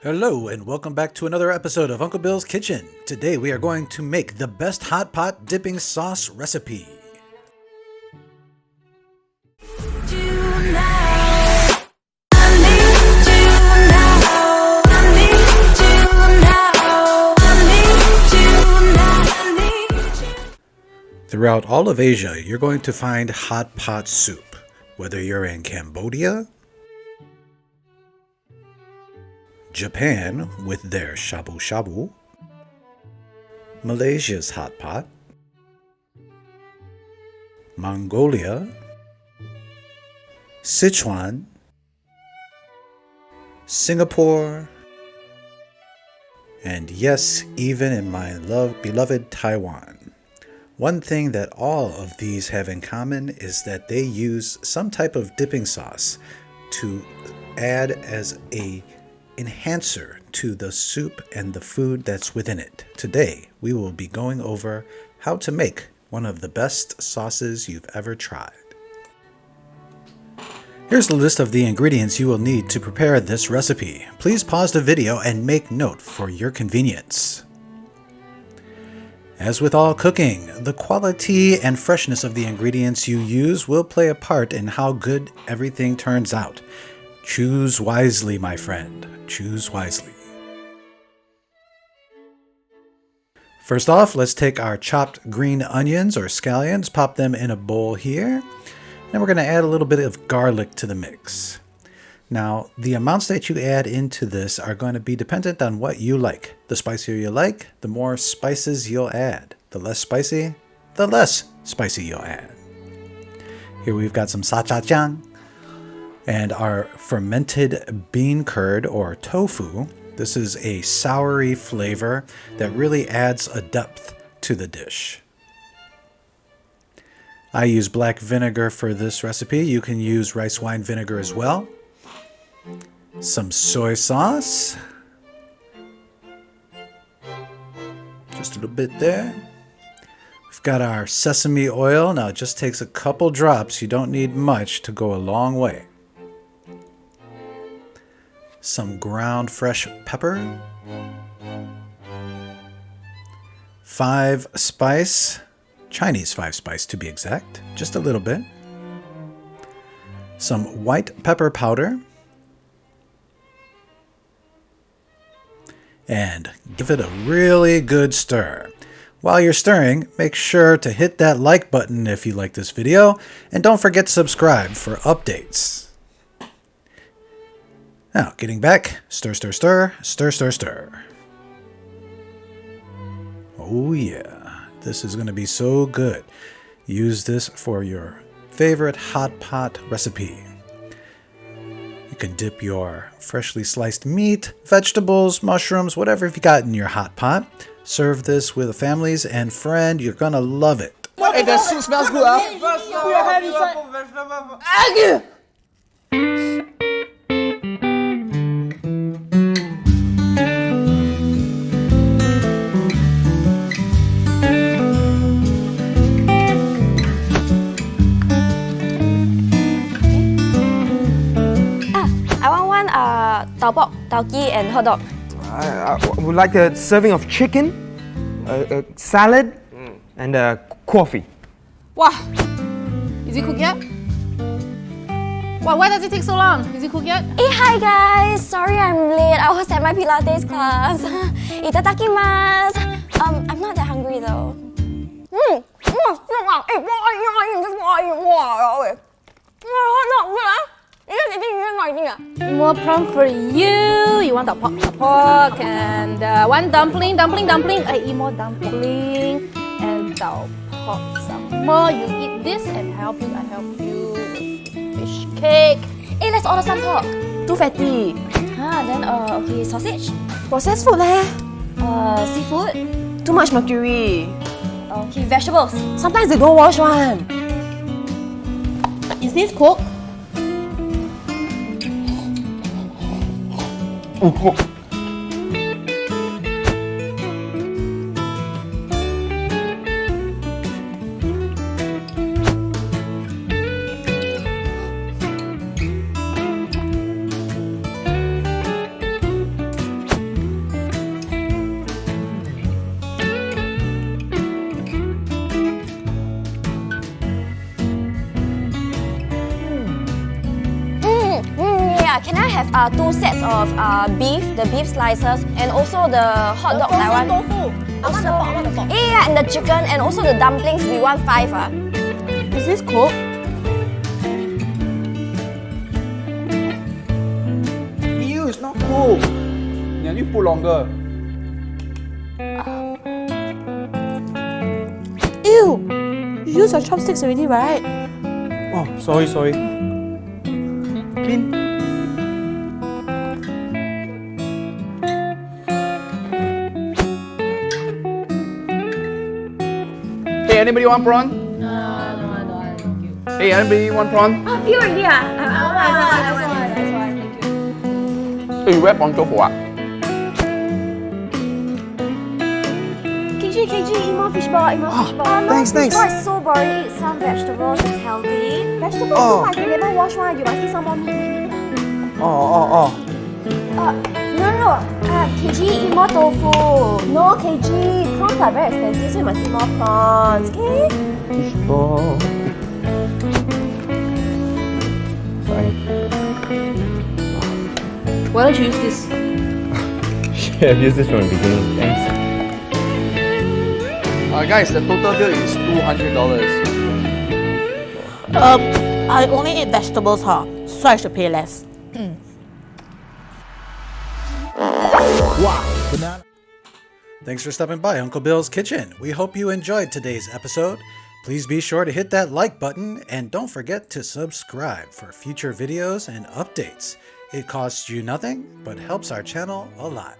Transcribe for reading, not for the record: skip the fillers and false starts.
Hello and welcome back to another episode of Uncle Bill's Kitchen. Today we are going to make the best hot pot dipping sauce recipe. Throughout all of Asia, you're going to find hot pot soup. Whether you're in Cambodia, Japan with their shabu shabu, Malaysia's hot pot, Mongolia, Sichuan, Singapore, and yes, even in my beloved Taiwan. One thing that all of these have in common is that they use some type of dipping sauce to add as a enhancer to the soup and the food that's within it. Today, we will be going over how to make one of the best sauces you've ever tried. Here's the list of the ingredients you will need to prepare this recipe. Please pause the video and make note for your convenience. As with all cooking, the quality and freshness of the ingredients you use will play a part in how good everything turns out. Choose wisely, my friend. Choose wisely. First off, let's take our chopped green onions or scallions, pop them in a bowl here. Then we're going to add a little bit of garlic to the mix. Now, the amounts that you add into this are going to be dependent on what you like. The spicier you like, the more spices you'll add. The less spicy, the less spicy you'll add. Here we've got some sachachang and our fermented bean curd or tofu. This is a soury flavor that really adds a depth to the dish. I use black vinegar for this recipe. You can use rice wine vinegar as well. Some soy sauce. Just a little bit there. We've got our sesame oil. Now it just takes a couple drops. You don't need much to go a long way. Some ground fresh pepper. 5 spice. Chinese 5 spice to be exact. Just a little bit. Some white pepper powder. And give it a really good stir. While you're stirring, make sure to hit that like button if you like this video, and don't forget to subscribe for updates. Now, getting back, stir, stir, stir, stir, stir, stir. Oh yeah, this is going to be so good. Use this for your favorite hot pot recipe. You can dip your freshly sliced meat, vegetables, mushrooms, whatever you got in your hot pot. Serve this with families and friends. You're gonna love it. Hey, that soup smells good, tau pok, tauki, and hot dog. I would like a serving of chicken, a salad, and coffee. Wow! Is it cooked yet? Wow, why does it take so long? Is it cooked yet? Hey, hi guys! Sorry I'm late. I was at my Pilates class. Itadakimasu! I'm not that hungry though. More prawn for you. You want the pork and one dumpling. I eat more dumpling and the pork some more. You eat this and I help you with fish cake. Hey, let's order some pork. Too fatty. Then okay, sausage. Processed food leh. Seafood. Too much mercury. Okay, vegetables. Sometimes they don't wash one. Is this cooked? 2 sets of beef, the beef slices, and also the hot dog Taiwan. Tofu. I want the pork, I want the pork. Yeah, and the chicken, and also the dumplings, we want 5. Is this cooked? Ew, it's not cooked. Yeah, you put longer. Ew! You use your chopsticks already, right? Oh, sorry. Clean. Hey, anybody want prawn? No, I don't. Thank you. Hey, anybody want prawn? Oh, you already I want. Thank you. Hey, you wrap on tofu ah? KG, eat more fishball, eat more fishball. thanks. Fishball is so boring, eat some vegetables, it's healthy. Vegetables too much. You never wash one. You must eat some more meat. Oh. No, KG, eat more tofu. No, KG, prawns are very expensive, so you must eat more prawns, okay? Fishball. Sorry. Why don't you use this? I've used this from the beginning. Thanks. Guys, the total bill is $200. I only eat vegetables, huh? So I should pay less. Thanks for stopping by Uncle Bill's Kitchen. We hope you enjoyed today's episode. Please be sure to hit that like button and don't forget to subscribe for future videos and updates. It costs you nothing, but helps our channel a lot.